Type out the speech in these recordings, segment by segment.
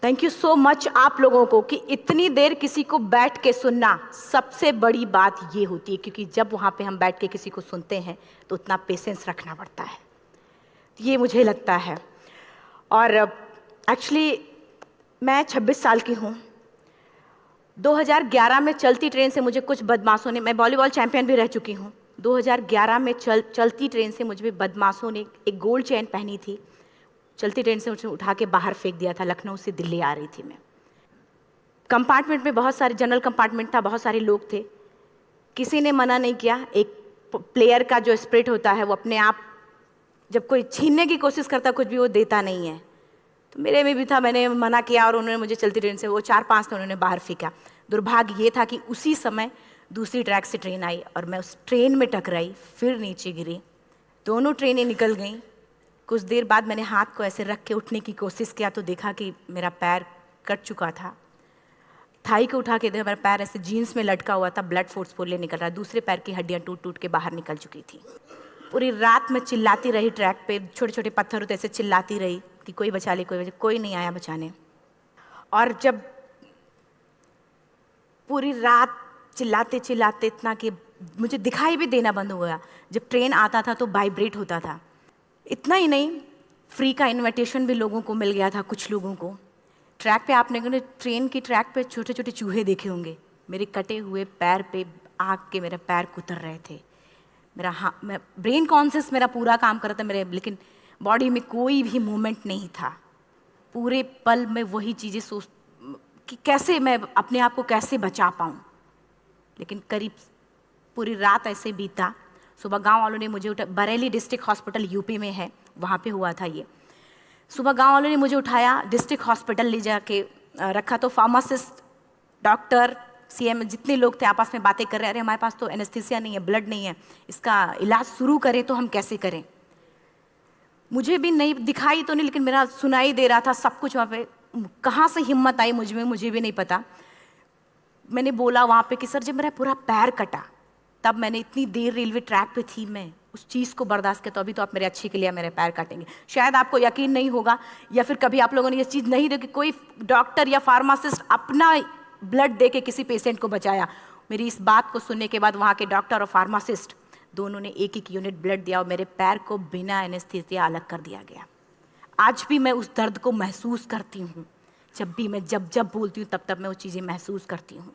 Thank you so much आप लोगों को कि इतनी देर किसी को बैठ के सुनना सबसे बड़ी बात ये होती है, क्योंकि जब वहाँ पे हम बैठ के किसी को सुनते हैं तो उतना पेशेंस रखना पड़ता है, ये मुझे लगता है। और एक्चुअली मैं 26 साल की हूँ। 2011 में चलती ट्रेन से मुझे कुछ बदमाशों ने, मैं वॉलीबॉल चैंपियन भी रह चुकी हूँ, 2011 में चलती ट्रेन से मुझे बदमाशों ने एक गोल्ड चेन पहनी थी, चलती ट्रेन से मुझे उठा के बाहर फेंक दिया था। लखनऊ से दिल्ली आ रही थी मैं। कंपार्टमेंट में बहुत सारे, जनरल कंपार्टमेंट था, बहुत सारे लोग थे, किसी ने मना नहीं किया। एक प्लेयर का जो स्पिरिट होता है वो अपने आप, जब कोई छीनने की कोशिश करता कुछ भी, वो देता नहीं है। तो मेरे में भी था, मैंने मना किया और उन्होंने मुझे चलती ट्रेन से, वो 4-5 थे, उन्होंने बाहर फेंका। दुर्भाग्य ये था कि उसी समय दूसरी ट्रैक से ट्रेन आई और मैं उस ट्रेन में टकराई, फिर नीचे गिरी, दोनों ट्रेनें निकल गईं। कुछ देर बाद मैंने हाथ को ऐसे रख के उठने की कोशिश किया तो देखा कि मेरा पैर कट चुका था। थाई को उठा के देखा, मेरा पैर ऐसे जीन्स में लटका हुआ था, ब्लड फोर्सफुली निकल रहा, दूसरे पैर की हड्डियाँ टूट टूट के बाहर निकल चुकी थी। पूरी रात मैं चिल्लाती रही ट्रैक पे, छोटे छोटे पत्थर होते ऐसे चिल्लाती रही कि कोई बचा ले, कोई बचा, कोई नहीं आया बचाने। और जब पूरी रात चिल्लाते चिल्लाते इतना कि मुझे दिखाई भी देना बंद हो गया, जब ट्रेन आता था तो वाइब्रेट होता था। इतना ही नहीं, फ्री का इनविटेशन भी लोगों को मिल गया था, कुछ लोगों को। ट्रैक पे आपने ट्रेन की ट्रैक पे छोटे छोटे चूहे देखे होंगे, मेरे कटे हुए पैर पे आग के मेरे पैर कुतर रहे थे। मैं ब्रेन कॉन्शियस मेरा पूरा काम कर रहा था मेरे, लेकिन बॉडी में कोई भी मूवमेंट नहीं था। पूरे पल में वही चीज़ें सोच कि कैसे मैं अपने आप को कैसे बचा पाऊँ। लेकिन करीब पूरी रात ऐसे बीता। सुबह गांव वालों ने मुझे बरेली डिस्ट्रिक्ट हॉस्पिटल यूपी में है, वहाँ पे हुआ था ये। सुबह गांव वालों ने मुझे उठाया, डिस्ट्रिक्ट हॉस्पिटल ले जाके रखा। तो फार्मासिस्ट, डॉक्टर, सीएम, जितने लोग थे आपस में बातें कर रहे, अरे हमारे पास तो एनेस्थीसिया नहीं है, ब्लड नहीं है, इसका इलाज शुरू करें तो हम कैसे करें। मुझे भी नहीं दिखाई तो नहीं, लेकिन मेरा सुनाई दे रहा था सब कुछ वहाँ पे। कहाँ से हिम्मत आई मुझ में, मुझे भी नहीं पता। मैंने बोला वहाँ पे कि सर जब मेरा पूरा पैर कटा, तब मैंने इतनी देर रेलवे ट्रैक पे थी, मैं उस चीज़ को बर्दाश्त किया, तो अभी तो आप मेरे अच्छे के लिए मेरे पैर काटेंगे। शायद आपको यकीन नहीं होगा, या फिर कभी आप लोगों ने ये चीज़ नहीं देखी, कोई डॉक्टर या फार्मासिस्ट अपना ब्लड दे के किसी पेशेंट को बचाया। मेरी इस बात को सुनने के बाद वहाँ के डॉक्टर और फार्मासिस्ट दोनों ने एक एक यूनिट ब्लड दिया और मेरे पैर को बिना एनेस्थीसिया अलग कर दिया गया। आज भी मैं उस दर्द को महसूस करती हूँ। जब भी मैं जब बोलती हूँ तब मैं वो चीज़ें महसूस करती हूँ।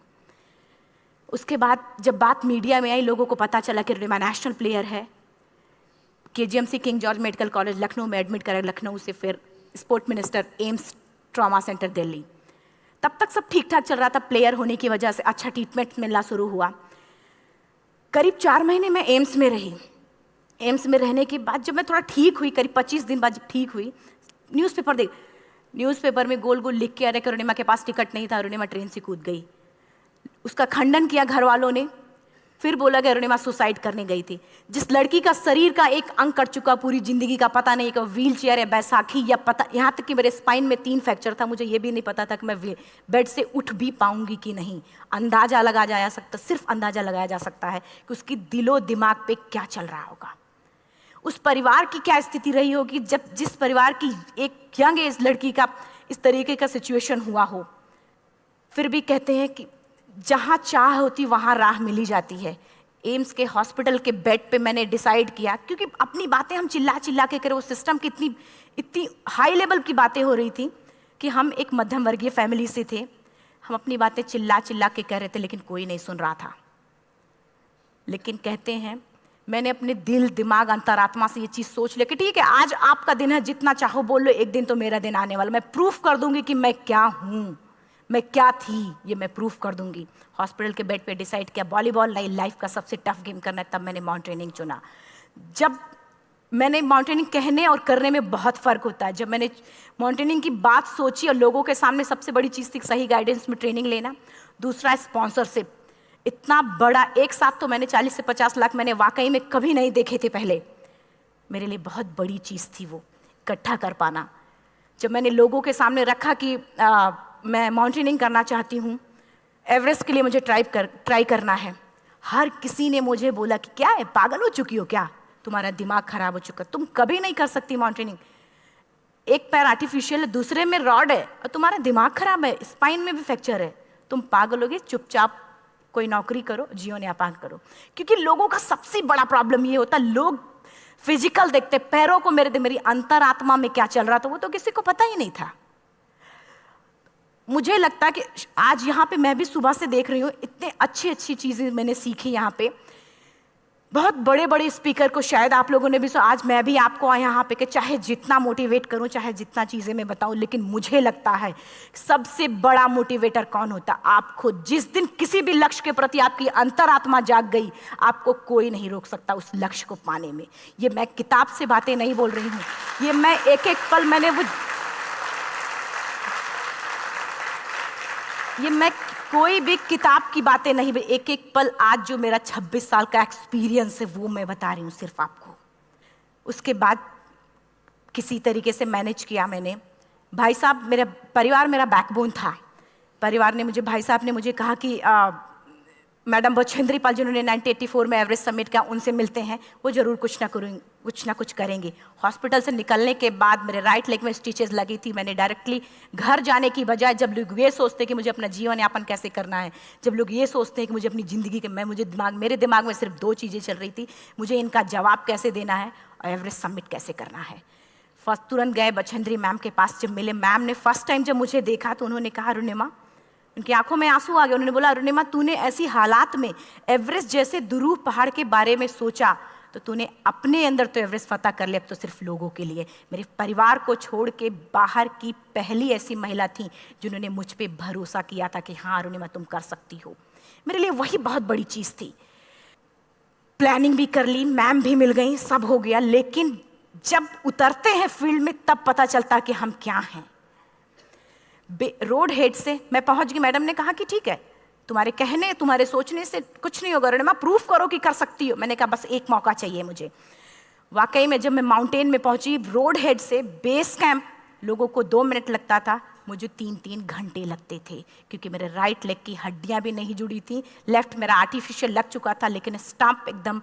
उसके बाद जब बात मीडिया में आई, लोगों को पता चला कि रिमा नेशनल प्लेयर है, KGMC king George medical college Lucknow में एडमिट करा, लखनऊ से फिर sport minister, AIIMS trauma centre Delhi. तब तक सब ठीक ठाक चल रहा था, प्लेयर होने की वजह से अच्छा ट्रीटमेंट मिलना शुरू हुआ। करीब 4 महीने मैं एम्स में रही। एम्स में रहने के बाद जब मैं थोड़ा ठीक हुई, करीब 25 दिन बाद जब ठीक हुई, न्यूज़पेपर में गोल गोल लिख के अरे अरुणिमा के पास टिकट नहीं था, अरुणिमा ट्रेन से कूद गई। उसका खंडन किया घर वालों ने, फिर बोला कि अरुणिमा सुसाइड करने गई थी। जिस लड़की का शरीर का एक अंग कट चुका, पूरी जिंदगी का पता नहीं कि व्हील चेयर या बैसाखी या पता, यहाँ तक कि मेरे स्पाइन में 3 फ्रैक्चर था, मुझे ये भी नहीं पता था कि मैं बेड से उठ भी पाऊंगी कि नहीं। अंदाजा लगाया जा सकता, सिर्फ अंदाजा लगाया जा सकता है कि उसकी दिलो दिमाग पे क्या चल रहा होगा, उस परिवार की क्या स्थिति रही होगी जब जिस परिवार की एक यंग एज लड़की का इस तरीके का सिचुएशन हुआ हो। फिर भी कहते हैं कि जहाँ चाह होती वहाँ राह मिली जाती है। एम्स के हॉस्पिटल के बेड पे मैंने डिसाइड किया, क्योंकि अपनी बातें हम चिल्ला चिल्ला के करें, वो सिस्टम की इतनी हाई लेवल की बातें हो रही थी कि हम एक मध्यम वर्गीय फैमिली से थे, हम अपनी बातें चिल्ला चिल्ला के कह रहे थे, लेकिन कोई नहीं सुन रहा था। लेकिन कहते हैं मैंने अपने दिल, दिमाग, अंतरात्मा से ये चीज़ सोच लिया कि ठीक है, आज आपका दिन है, जितना चाहो बोल लो, एक दिन तो मेरा दिन आने वाला, मैं प्रूफ कर दूंगी कि मैं क्या हूँ, मैं क्या थी, ये मैं प्रूफ कर दूंगी। हॉस्पिटल के बेड पे डिसाइड किया वॉलीबॉल लाइफ का सबसे टफ गेम करना है, तब मैंने माउंटेनिंग चुना। जब मैंने माउंटेनिंग कहने और करने में बहुत फ़र्क होता है। जब मैंने माउंटेनिंग की बात सोची और लोगों के सामने, सबसे बड़ी चीज़ थी सही गाइडेंस में ट्रेनिंग लेना, दूसरा स्पॉन्सरशिप। इतना बड़ा एक साथ तो मैंने 40 से 50 लाख मैंने वाकई में कभी नहीं देखे थे पहले। मेरे लिए बहुत बड़ी चीज़ थी वो इकट्ठा कर पाना। जब मैंने लोगों के सामने रखा कि मैं माउंटेनिंग करना चाहती हूँ, एवरेस्ट के लिए मुझे ट्राई करना है, हर किसी ने मुझे बोला कि क्या है, पागल हो चुकी हो क्या, तुम्हारा दिमाग खराब हो चुका, तुम कभी नहीं कर सकती माउंटेनिंग। एक पैर आर्टिफिशियल है, दूसरे में रॉड है, और तुम्हारा दिमाग खराब है, स्पाइन में भी फ्रैक्चर है, तुम पागल होगे, चुपचाप कोई नौकरी करो, जीवन यापन करो। क्योंकि लोगों का सबसे बड़ा प्रॉब्लम ये होता है, लोग फिजिकल देखते, पैरों को मेरी अंतरात्मा में क्या चल रहा था वो तो किसी को पता ही नहीं था। मुझे लगता है कि आज यहाँ पे मैं भी सुबह से देख रही हूँ, इतने अच्छी अच्छी चीज़ें मैंने सीखी यहाँ पे। बहुत बड़े बड़े स्पीकर को शायद आप लोगों ने भी सुना, आज मैं भी आपको यहाँ पे कि चाहे जितना मोटिवेट करूँ, चाहे जितना चीज़ें मैं बताऊँ, लेकिन मुझे लगता है सबसे बड़ा मोटिवेटर कौन होता? आप खुद। जिस दिन किसी भी लक्ष्य के प्रति आपकी अंतरात्मा जाग गई, आपको कोई नहीं रोक सकता उस लक्ष्य को पाने में। ये मैं किताब से बातें नहीं बोल रही हूँ, ये मैं एक एक पल मैंने ये मैं कोई भी किताब की बातें नहीं, एक एक पल आज जो मेरा 26 साल का एक्सपीरियंस है वो मैं बता रही हूँ सिर्फ आपको। उसके बाद किसी तरीके से मैनेज किया मैंने। भाई साहब, मेरा परिवार मेरा बैकबोन था। परिवार ने मुझे, भाई साहब ने मुझे कहा कि मैडम बछेंद्री पाल जिन्होंने 1984 में एवरेस्ट समिट किया, उनसे मिलते हैं, वो जरूर कुछ ना कुछ करेंगे। हॉस्पिटल से निकलने के बाद मेरे राइट लेग में स्टिचेस लगी थी। मैंने डायरेक्टली घर जाने की बजाय, जब लोग ये सोचते कि मुझे अपना जीवन यापन कैसे करना है, जब लोग ये सोचते हैं कि मुझे अपनी ज़िंदगी के मेरे दिमाग में सिर्फ 2 चीज़ें चल रही थी, मुझे इनका जवाब कैसे देना है और एवरेस्ट समिट कैसे करना है। फर्स्ट तुरंत गए बछेंद्री मैम के पास। जब मिले, मैम ने फर्स्ट टाइम जब मुझे देखा तो उन्होंने कहा, अरुणिमा, उनकी आंखों में आंसू आ गए। उन्होंने बोला, अरुणिमा, तूने ऐसी हालात में एवरेस्ट जैसे दुरूह पहाड़ के बारे में सोचा तो तूने अपने अंदर तो एवरेस्ट फतह कर लिया, अब तो सिर्फ लोगों के लिए। मेरे परिवार को छोड़ के बाहर की पहली ऐसी महिला थी जिन्होंने मुझ पे भरोसा किया था कि हाँ अरुणिमा, तुम कर सकती हो। मेरे लिए वही बहुत बड़ी चीज़ थी। प्लानिंग भी कर ली, मैम भी मिल गई, सब हो गया। लेकिन जब उतरते हैं फील्ड में तब पता चलता कि हम क्या हैं। रोड हेड से मैं पहुंच गई। मैडम ने कहा कि ठीक है, तुम्हारे कहने, तुम्हारे सोचने से कुछ नहीं होगा अरुणिमा, प्रूफ करो कि कर सकती हो। मैंने कहा बस एक मौका चाहिए मुझे। वाकई में जब मैं माउंटेन में पहुंची, रोड हेड से बेस कैंप लोगों को 2 मिनट लगता था, मुझे 3-3 घंटे लगते थे, क्योंकि मेरे राइट लेग की हड्डियां भी नहीं जुड़ी थी। लेफ्ट मेरा आर्टिफिशियल लग चुका था, लेकिन स्टंप एकदम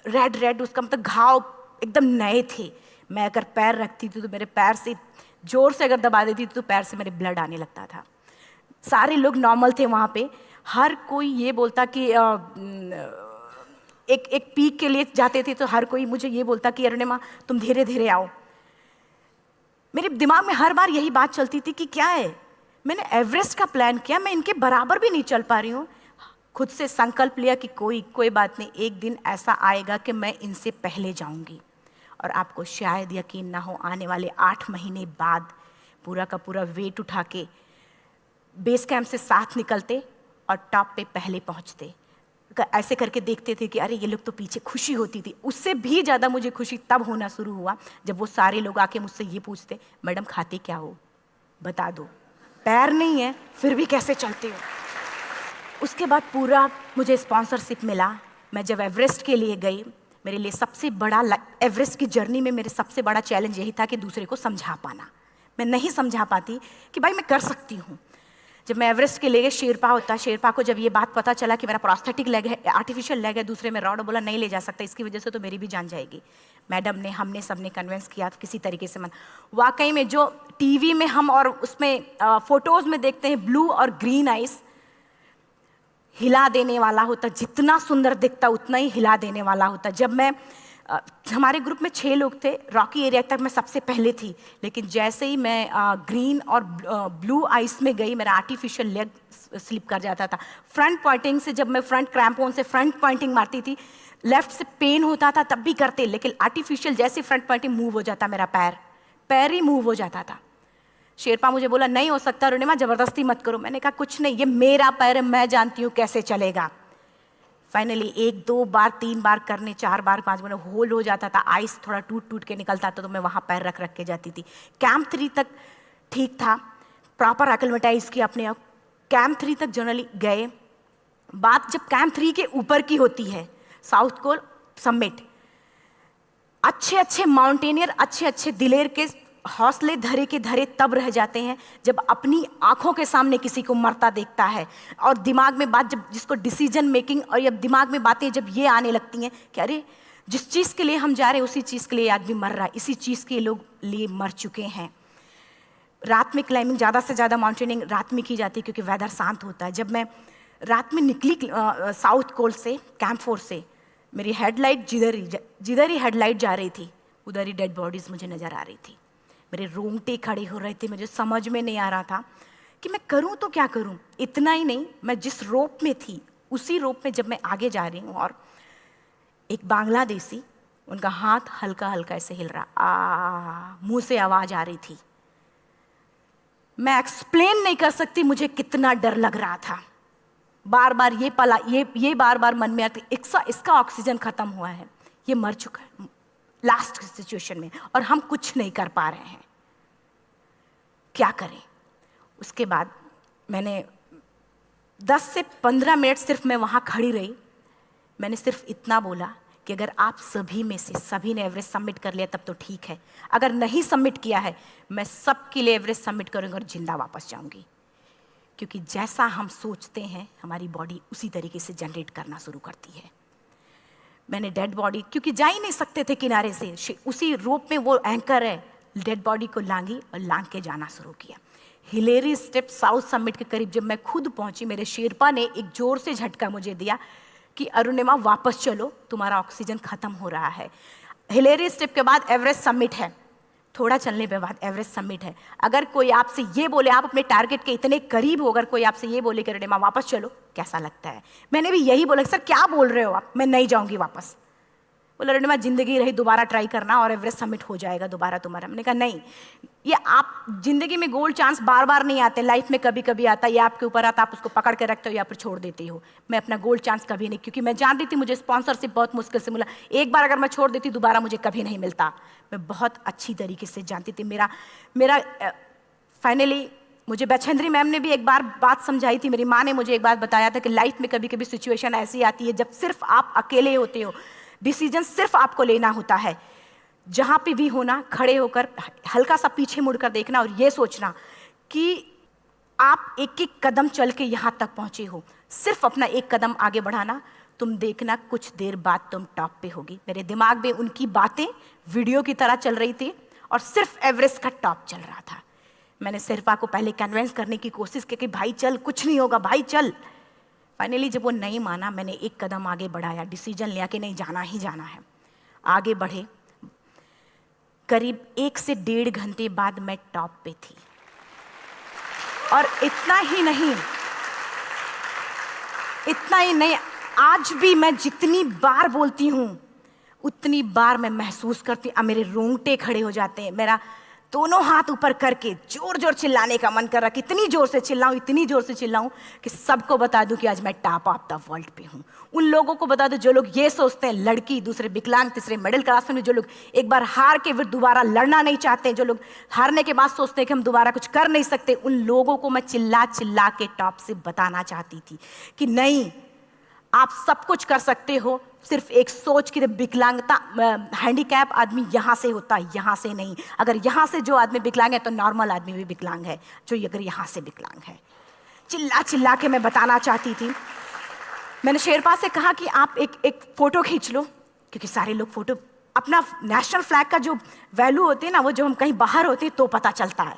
रेड, उसका मतलब घाव एकदम नए थे। मैं अगर पैर रखती थी तो मेरे पैर से जोर से अगर दबा देती थी तो पैर से मेरे ब्लड आने लगता था। सारे लोग नॉर्मल थे वहाँ पे। हर कोई ये बोलता कि एक पीक के लिए जाते थे तो हर कोई मुझे ये बोलता कि अरुणिमा, तुम धीरे धीरे आओ। मेरे दिमाग में हर बार यही बात चलती थी कि क्या है, मैंने एवरेस्ट का प्लान किया, मैं इनके बराबर भी नहीं चल पा रही हूँ। खुद से संकल्प लिया कि कोई बात नहीं, एक दिन ऐसा आएगा कि मैं इनसे पहले जाऊँगी। और आपको शायद यकीन ना हो, आने वाले 8 महीने बाद पूरा का पूरा वेट उठा के बेस कैंप से साथ निकलते और टॉप पे पहले पहुंचते। ऐसे करके देखते थे कि अरे ये लोग तो पीछे। खुशी होती थी। उससे भी ज़्यादा मुझे खुशी तब होना शुरू हुआ जब वो सारे लोग आके मुझसे ये पूछते, मैडम खाते क्या हो, बता दो, पैर नहीं है फिर भी कैसे चलते हो। उसके बाद पूरा मुझे स्पॉन्सरशिप मिला। मैं जब एवरेस्ट के लिए गई, मेरे लिए सबसे बड़ा, एवरेस्ट की जर्नी में मेरे सबसे बड़ा चैलेंज यही था कि दूसरे को समझा पाना। मैं नहीं समझा पाती कि भाई मैं कर सकती हूँ। जब मैं एवरेस्ट के लिए, शेरपा होता, शेरपा को जब ये बात पता चला कि मेरा प्रोस्थेटिक लेग है, आर्टिफिशियल लेग है, दूसरे में रॉड, बोला नहीं ले जा सकता, इसकी वजह से तो मेरी भी जान जाएगी। मैडम ने, हमने सबने कन्विंस किया किसी तरीके से। मन वाकई में जो टीवी में हम और उसमें फोटोज़ में देखते हैं, ब्लू और ग्रीन आइस हिला देने वाला होता, जितना सुंदर दिखता उतना ही हिला देने वाला होता। जब मैं हमारे ग्रुप में 6 लोग थे, रॉकी एरिया तक मैं सबसे पहले थी, लेकिन जैसे ही मैं ग्रीन और ब्लू आइस में गई, मेरा आर्टिफिशियल लेग स्लिप कर जाता था। फ्रंट पॉइंटिंग से, जब मैं फ्रंट क्रैम्पोन से फ्रंट पॉइंटिंग मारती थी, लेफ्ट से पेन होता था तब भी करते, लेकिन आर्टिफिशियल जैसे फ्रंट पॉइंटिंग मूव हो जाता, मेरा पैर ही मूव हो जाता था। शेरपा मुझे बोला नहीं हो सकता अरुणिमा, जबरदस्ती मत करो। मैंने कहा कुछ नहीं, ये मेरा पैर है, मैं जानती हूँ कैसे चलेगा। फाइनली 1, 2 बार, 3 बार करने, 4 बार, 5 बार होल हो जाता था। आइस थोड़ा टूट के निकलता था तो मैं वहाँ पैर रख के जाती थी। कैंप 3 तक ठीक था, प्रॉपर एक्लेमेटाइज किया अपने आप। कैंप 3 तक जनरली गए। बात जब कैंप 3 के ऊपर की होती है, साउथ कोल समिट, अच्छे माउंटेनियर, अच्छे दिलेर के हौसले धरे के धरे तब रह जाते हैं जब अपनी आंखों के सामने किसी को मरता देखता है, और दिमाग में बात, जब जिसको डिसीजन मेकिंग, और जब दिमाग में बातें जब ये आने लगती हैं कि अरे जिस चीज़ के लिए हम जा रहे हैं उसी चीज़ के लिए आदमी मर रहा है, इसी चीज़ के लोग लिए मर चुके हैं। रात में क्लाइंबिंग, ज़्यादा से ज़्यादा माउंटेनिंग रात में की जाती है क्योंकि वेदर शांत होता है। जब मैं रात में निकली साउथ कोल्ड से, कैंप 4 से, मेरी हेडलाइट जिधर ही हेडलाइट जा रही थी उधर ही डेड बॉडीज़ मुझे नज़र आ रही थी। मेरे रोंगटे खड़े हो रहे थे, मुझे समझ में नहीं आ रहा था कि मैं करूं तो क्या करूं। इतना ही नहीं, मैं जिस रोप में थी उसी रोप में जब मैं आगे जा रही हूं और एक बांग्लादेशी, उनका हाथ हल्का हल्का ऐसे हिल रहा, मुंह से आवाज आ रही थी। मैं एक्सप्लेन नहीं कर सकती मुझे कितना डर लग रहा था। बार बार ये बार बार मन में आती, इसका ऑक्सीजन खत्म हुआ है, ये मर चुका है लास्ट सिचुएशन में, और हम कुछ नहीं कर पा रहे हैं, क्या करें। उसके बाद मैंने 10 से 15 मिनट सिर्फ मैं वहाँ खड़ी रही। मैंने सिर्फ इतना बोला कि अगर आप सभी में से सभी ने एवरेस्ट सबमिट कर लिया तब तो ठीक है, अगर नहीं सबमिट किया है मैं सबके लिए एवरेस्ट सबमिट करूँगी और जिंदा वापस जाऊँगी। क्योंकि जैसा हम सोचते हैं हमारी बॉडी उसी तरीके से जनरेट करना शुरू करती है। मैंने डेड बॉडी, क्योंकि जा ही नहीं सकते थे किनारे से, उसी रोप में वो एंकर है, डेड बॉडी को लांगी और लांग के जाना शुरू किया। हिलेरी स्टेप साउथ समिट के करीब जब मैं खुद पहुंची, मेरे शेरपा ने एक जोर से झटका मुझे दिया कि अरुणिमा वापस चलो, तुम्हारा ऑक्सीजन खत्म हो रहा है। हिलेरी स्टेप के बाद एवरेस्ट समिट है, थोड़ा चलने के बाद एवरेस्ट समिट है। अगर कोई आपसे ये बोले, आप अपने टारगेट के इतने करीब हो, अगर कोई आपसे ये बोले कि अरुणिमा वापस चलो, कैसा लगता है? मैंने भी यही बोला, सर क्या बोल रहे हो आप, मैं नहीं जाऊंगी वापस। बोला अरुणिमा जिंदगी रही दोबारा ट्राई करना और एवरेस्ट समिट हो जाएगा दोबारा तुम्हारा। मैंने कहा नहीं, ये आप जिंदगी में गोल्ड चांस बार बार नहीं आते, लाइफ में कभी कभी आता है, ये आपके ऊपर आता, आप उसको पकड़ के रखते हो या फिर छोड़ देते हो। मैं अपना गोल्ड चांस कभी नहीं, क्योंकि मैं जानती थी मुझे स्पॉन्सरशिप बहुत मुश्किल से मिला, एक बार अगर मैं छोड़ देती दोबारा मुझे कभी नहीं मिलता। मैं बहुत अच्छी तरीके से जानती थी। मेरा फाइनली मुझे बछेंद्री मैम ने भी एक बार बात समझाई थी, मेरी माँ ने मुझे एक बात बताया था कि लाइफ में कभी कभी सिचुएशन ऐसी आती है जब सिर्फ आप अकेले होते हो, डिसीजन सिर्फ आपको लेना होता है। जहां पे भी होना, खड़े होकर हल्का सा पीछे मुड़कर देखना और ये सोचना कि आप एक एक कदम चल के यहां तक पहुंचे हो, सिर्फ अपना एक कदम आगे बढ़ाना, तुम देखना कुछ देर बाद तुम टॉप पे होगी। मेरे दिमाग में उनकी बातें वीडियो की तरह चल रही थी और सिर्फ एवरेस्ट का टॉप चल रहा था। मैंने शेरपा को पहले कन्विंस करने की कोशिश की कि भाई चल, कुछ नहीं होगा भाई चल। फाइनली जब वो नहीं माना, मैंने एक कदम आगे बढ़ाया, डिसीजन लिया कि नहीं, जाना ही जाना है। आगे बढ़े, करीब 1 से 1.5 घंटे बाद मैं टॉप पे थी। और इतना ही नहीं, आज भी मैं जितनी बार बोलती हूँ उतनी बार मैं महसूस करती हूँ, मेरे रोंगटे खड़े हो जाते हैं, मेरा दोनों हाथ ऊपर करके जोर जोर चिल्लाने का मन कर रहा कि इतनी जोर से चिल्लाऊं कि सबको बता दूं कि आज मैं टॉप ऑफ द वर्ल्ड पे हूं। उन लोगों को बता दूं जो लोग ये सोचते हैं, लड़की, दूसरे विकलांग, तीसरे मिडिल क्लास में, जो लोग एक बार हार के फिर दोबारा लड़ना नहीं चाहते, जो लोग हारने के बाद सोचते हैं कि हम दोबारा कुछ कर नहीं सकते, उन लोगों को मैं चिल्ला चिल्ला के टॉप से बताना चाहती थी कि नहीं, आप सब कुछ कर सकते हो। सिर्फ एक सोच की विकलांगता, हैंडीकैप आदमी यहाँ से होता है, यहाँ से नहीं। अगर यहाँ से जो आदमी विकलांग है तो नॉर्मल आदमी भी विकलांग है, जो अगर यहाँ से विकलांग है। चिल्ला चिल्ला के मैं बताना चाहती थी। मैंने शेरपा से कहा कि आप एक फोटो खींच लो, क्योंकि सारे लोग फोटो, अपना नेशनल फ्लैग का जो वैल्यू होती है ना, वो जो हम कहीं बाहर होते हैं तो पता चलता है।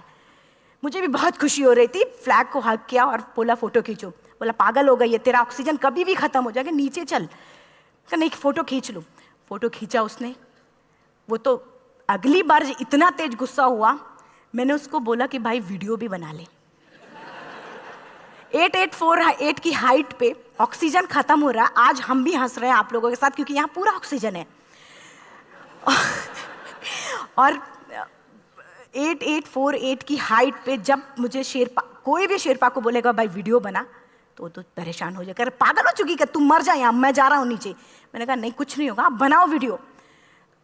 मुझे भी बहुत खुशी हो रही थी, फ्लैग को हग किया और बोला फोटो खींचो। बोला पागल हो गई है, तेरा ऑक्सीजन कभी भी खत्म हो जाएगा, नीचे चल। नहीं, फोटो खींच लो। फोटो खींचा उसने। वो तो अगली बार इतना तेज गुस्सा हुआ, मैंने उसको बोला कि भाई वीडियो भी बना ले। 8848 की हाइट पे ऑक्सीजन खत्म हो रहा है, आज हम भी हंस रहे हैं आप लोगों के साथ क्योंकि यहाँ पूरा ऑक्सीजन है। और 8848 की हाइट पे जब मुझे शेरपा, कोई भी शेरपा को बोलेगा भाई वीडियो बना, तो परेशान हो जाएगा, पागल हो चुकी क्या, तुम मर जाए, मैं जा रहा हूँ नीचे। मैंने कहा नहीं, कुछ नहीं होगा, आप बनाओ वीडियो।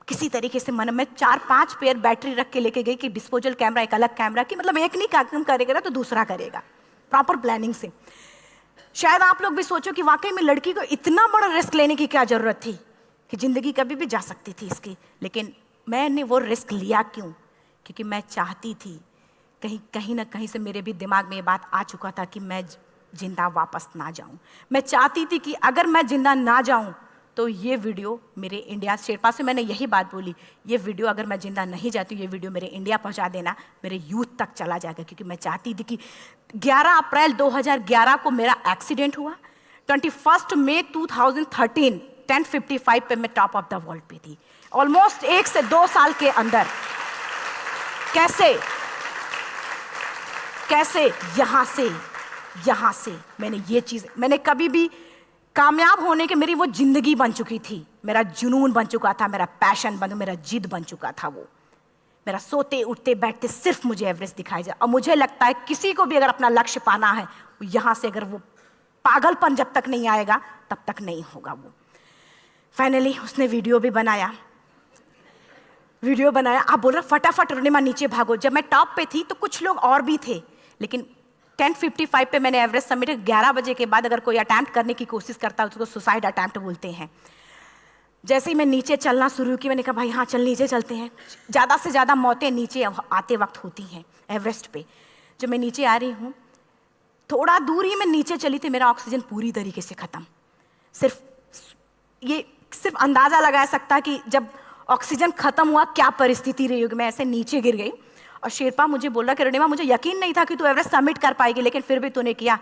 किसी तरीके से मन में 4-5 पेयर बैटरी रख के लेके गई कि डिस्पोजल कैमरा, एक अलग कैमरा, कि मतलब एक नहीं काम करेगा तो दूसरा करेगा, प्रॉपर प्लानिंग से। शायद आप लोग भी सोचो कि वाकई में लड़की को इतना बड़ा रिस्क लेने की क्या जरूरत थी, कि जिंदगी कभी भी जा सकती थी इसकी। लेकिन मैंने वो रिस्क लिया क्यों? क्योंकि मैं चाहती थी, कहीं ना कहीं से मेरे भी दिमाग में ये बात आ चुका था कि मैं जिंदा वापस ना जाऊं। मैं चाहती थी कि अगर मैं जिंदा ना जाऊं तो ये वीडियो मेरे इंडिया शेरपा से मैंने यही बात बोली, ये वीडियो अगर मैं जिंदा नहीं जाती हूँ, ये वीडियो मेरे इंडिया पहुँचा देना, मेरे यूथ तक चला जाएगा। क्योंकि मैं चाहती थी कि 11 अप्रैल 2011 को मेरा एक्सीडेंट हुआ, 21 मई 2013 10:55 पे मैं टॉप ऑफ द वर्ल्ड पे थी। ऑलमोस्ट 1 से 2 साल के अंदर कैसे यहाँ से मैंने ये चीज़, मैंने कभी भी कामयाब होने के, मेरी वो जिंदगी बन चुकी थी, मेरा जुनून बन चुका था, मेरा पैशन मेरा जिद बन चुका था। वो मेरा सोते उठते बैठते सिर्फ मुझे एवरेस्ट दिखाई जाए। और मुझे लगता है किसी को भी अगर अपना लक्ष्य पाना है, यहाँ से अगर वो पागलपन जब तक नहीं आएगा तब तक नहीं होगा। वो फाइनली उसने वीडियो बनाया। आप बोल रहे फटाफट रोनिमा नीचे भागो। जब मैं टॉप पे थी तो कुछ लोग और भी थे, लेकिन 10:55 पे मैंने एवरेस्ट समिट, 11 बजे के बाद अगर कोई अटैम्प्ट करने की कोशिश करता है उसको सुसाइड अटैम्प्ट बोलते हैं। जैसे ही मैं नीचे चलना शुरू की, मैंने कहा भाई हाँ चल नीचे चलते हैं। ज़्यादा से ज़्यादा मौतें नीचे आते वक्त होती हैं एवरेस्ट पे। जब मैं नीचे आ रही हूँ, थोड़ा दूर ही मैं नीचे चली थी, मेरा ऑक्सीजन पूरी तरीके से ख़त्म। सिर्फ अंदाज़ा लगा सकता कि जब ऑक्सीजन ख़त्म हुआ क्या परिस्थिति रही होगी। मैं ऐसे नीचे गिर गई और शेरपा मुझे बोला कि रोनिमा मुझे यकीन नहीं था कि तू एवरेस्ट सबमिट कर पाएगी, लेकिन फिर भी तूने किया।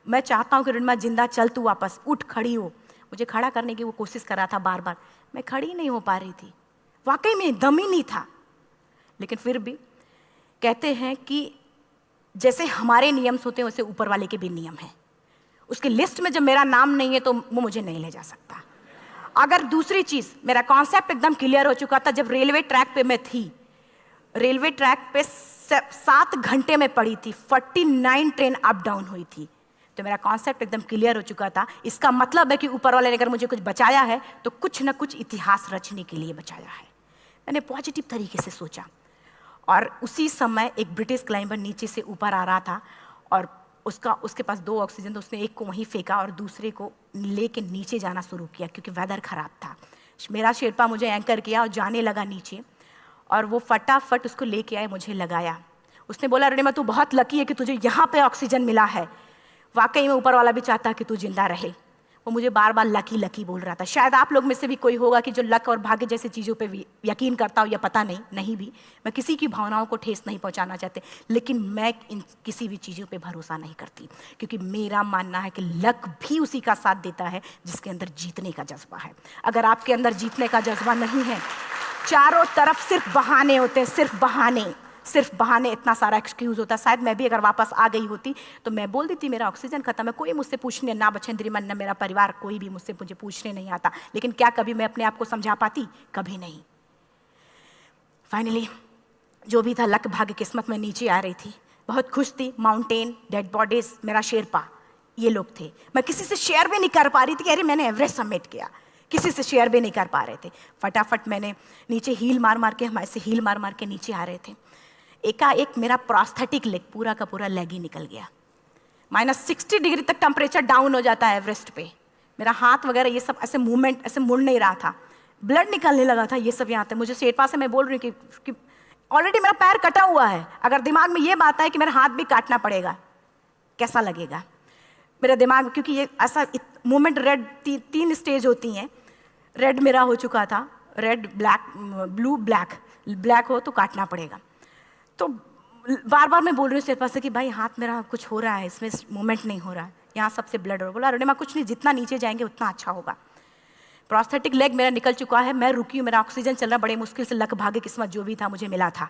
मैं चाहता हूँ कि रोनिमा जिंदा चल, तू वापस उठ, खड़ी हो। मुझे खड़ा करने की वो कोशिश कर रहा था बार बार, मैं खड़ी नहीं हो पा रही थी, वाकई में दम ही नहीं था। लेकिन फिर भी कहते हैं कि जैसे हमारे नियम होते हैं वैसे ऊपर वाले के भी नियम हैं। उसकी लिस्ट में जब मेरा नाम नहीं है तो वो मुझे नहीं ले जा सकता। अगर दूसरी चीज़, मेरा कॉन्सेप्ट एकदम क्लियर हो चुका था। जब रेलवे ट्रैक पे मैं थी, रेलवे ट्रैक पे 7 घंटे में पड़ी थी, 49 ट्रेन अप डाउन हुई थी, तो मेरा कॉन्सेप्ट एकदम क्लियर हो चुका था। इसका मतलब है कि ऊपर वाले ने अगर मुझे कुछ बचाया है तो कुछ ना कुछ इतिहास रचने के लिए बचाया है। मैंने पॉजिटिव तरीके से सोचा। और उसी समय एक ब्रिटिश क्लाइंबर नीचे से ऊपर आ रहा था और उसके पास 2 ऑक्सीजन, तो उसने एक को वहीं फेंका और दूसरे को लेके नीचे जाना शुरू किया क्योंकि वेदर ख़राब था। मेरा शेरपा मुझे एंकर किया और जाने लगा नीचे, और वो फटाफट उसको लेके आए, मुझे लगाया। उसने बोला रोनिमा तू बहुत लकी है कि तुझे यहाँ पे ऑक्सीजन मिला है। वाकई में ऊपर वाला भी चाहता है कि तू जिंदा रहे। वो मुझे बार बार लकी लकी बोल रहा था। शायद आप लोग में से भी कोई होगा कि जो लक और भाग्य जैसी चीज़ों पे यकीन करता हो, या पता नहीं भी। मैं किसी की भावनाओं को ठेस नहीं पहुंचाना चाहती, लेकिन मैं इन किसी भी चीज़ों पे भरोसा नहीं करती, क्योंकि मेरा मानना है कि लक भी उसी का साथ देता है जिसके अंदर जीतने का जज्बा है। अगर आपके अंदर जीतने का जज्बा नहीं है, चारों तरफ सिर्फ बहाने होते हैं, सिर्फ बहाने, इतना सारा एक्सक्यूज़ होता है। शायद मैं भी अगर वापस आ गई होती तो मैं बोल देती मेरा ऑक्सीजन खत्म है, कोई मुझसे पूछने ना बचेंद्री मन, न मेरा परिवार, कोई भी मुझे पूछने नहीं आता। लेकिन क्या कभी मैं अपने आप को समझा पाती? कभी नहीं। फाइनली जो भी था, लक भाग्य किस्मत में नीचे आ रही थी, बहुत खुश थी। माउंटेन, डेड बॉडीज, मेरा शेरपा, ये लोग थे। मैं किसी से शेयर भी नहीं कर पा रही थी कि अरे मैंने एवरेस्ट सबमिट किया, किसी से शेयर भी नहीं कर पा रहे थे। फटाफट मैंने नीचे हील मार के, हमारे से हील मार के नीचे आ रहे थे। एकाएक मेरा प्रोस्थेटिक लेग, पूरा का पूरा लेग ही निकल गया। -60 डिग्री तक टेम्परेचर डाउन हो जाता है एवरेस्ट पे। मेरा हाथ वगैरह ये सब ऐसे मूवमेंट, ऐसे मुड़ नहीं रहा था, ब्लड निकलने लगा था, ये सब यहाँ था। मुझे शेरपा से मैं बोल रही हूँ कि ऑलरेडी मेरा पैर कटा हुआ है, अगर दिमाग में ये बात है कि मेरा हाथ भी काटना पड़ेगा, कैसा लगेगा मेरा दिमाग। क्योंकि ये ऐसा मूवमेंट, रेड 3 स्टेज होती हैं। रेड मेरा हो चुका था, रेड, ब्लैक, ब्लू, ब्लैक हो तो काटना पड़ेगा। तो बार बार मैं बोल रही हूँ शेरपा से कि भाई हाथ मेरा कुछ हो रहा है, इसमें मूवमेंट नहीं हो रहा है, यहाँ सबसे ब्लड हो रहा है। बोला रोनिमा कुछ नहीं, जितना नीचे जाएंगे उतना अच्छा होगा। प्रोस्थेटिक लेग मेरा निकल चुका है, मैं रुकी हूँ, मेरा ऑक्सीजन चल रहा, बड़े मुश्किल से, लक भाग्य किस्मत जो भी था मुझे मिला था।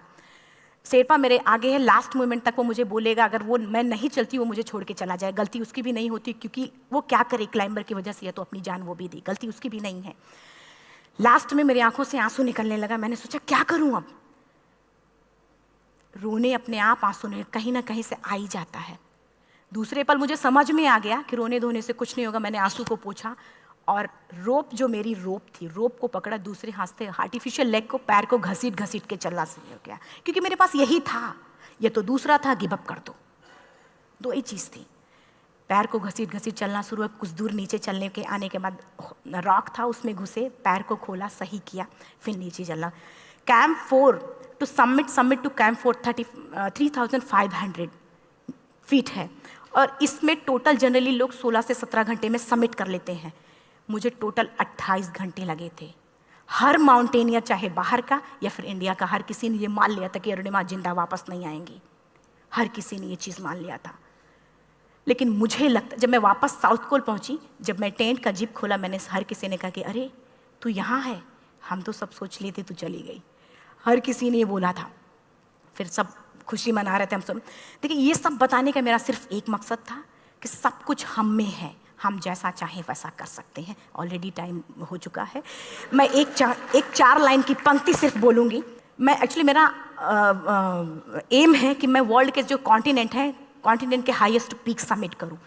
शेरपा मेरे आगे है, लास्ट मोमेंट तक वो मुझे बोलेगा, अगर वो मैं नहीं चलती वो मुझे छोड़ के चला जाए। गलती उसकी भी नहीं होती, क्योंकि वो क्या करे, क्लाइंबर की वजह से, या तो अपनी जान वो भी दी, गलती उसकी भी नहीं है। लास्ट में मेरी आंखों से आंसू निकलने लगा। मैंने सोचा क्या करूं अब, रोने अपने आप आंसू ने कहीं ना कहीं से आ ही जाता है। दूसरे पल मुझे समझ में आ गया कि रोने धोने से कुछ नहीं होगा। मैंने आंसू को पोंछा और रोप, जो मेरी रोप थी, रोप को पकड़ा, दूसरे हाथ से आर्टिफिशियल लेग को, पैर को घसीट के चलना शुरू हो गया, क्योंकि मेरे पास यही था, ये तो दूसरा था, गिव अप कर दो ही चीज़ थी। पैर को घसीट चलना शुरू हुआ। कुछ दूर नीचे चलने के आने के बाद रॉक था, उसमें घुसे, पैर को खोला, सही किया, फिर नीचे चलना। Camp 4 to summit to camp 4 3500 feet है, और इसमें टोटल जनरली लोग 16 से 17 घंटे में सबमिट कर लेते हैं। मुझे टोटल 28 घंटे लगे थे। हर माउंटेनियर, चाहे बाहर का या फिर इंडिया का, हर किसी ने ये मान लिया था कि अरुणिमा जिंदा वापस नहीं आएंगी। हर किसी ने ये चीज़ मान लिया था। लेकिन मुझे लगता, जब मैं वापस साउथ पोल पहुंची, जब मैं टेंट का जिप खोला, मैंने हर किसी ने कहा कि अरे तू यहाँ है, हम तो सब सोच लिए थे तू चली गई। हर किसी ने ये बोला था। फिर सब खुशी मना रहे थे हम सब। देखिए, ये सब बताने का मेरा सिर्फ एक मकसद था कि सब कुछ हम में है, हम जैसा चाहें वैसा कर सकते हैं। ऑलरेडी टाइम हो चुका है। मैं एक चार लाइन की पंक्ति सिर्फ बोलूँगी। मैं एक्चुअली, मेरा एम है कि मैं वर्ल्ड के जो कॉन्टिनेंट के हाईएस्ट पीक समिट करूं।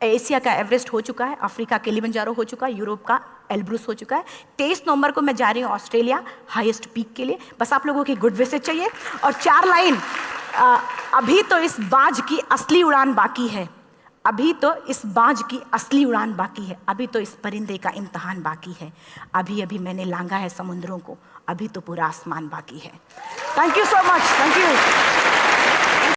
एशिया का एवरेस्ट हो चुका है, अफ्रीका किलिमंजारो हो चुका है, यूरोप का एल्ब्रुस हो चुका है। 23 नवंबर को मैं जा रही हूँ ऑस्ट्रेलिया हाईएस्ट पीक के लिए। बस आप लोगों की गुड विशेस चाहिए। और 4 लाइन, अभी तो इस बाज की असली उड़ान बाकी है, अभी तो इस बाज की असली उड़ान बाकी है, अभी तो इस परिंदे का इम्तहान बाकी है, अभी अभी मैंने लांघा है समुद्रों को, अभी तो पूरा आसमान बाकी है। Thank you so much, thank you.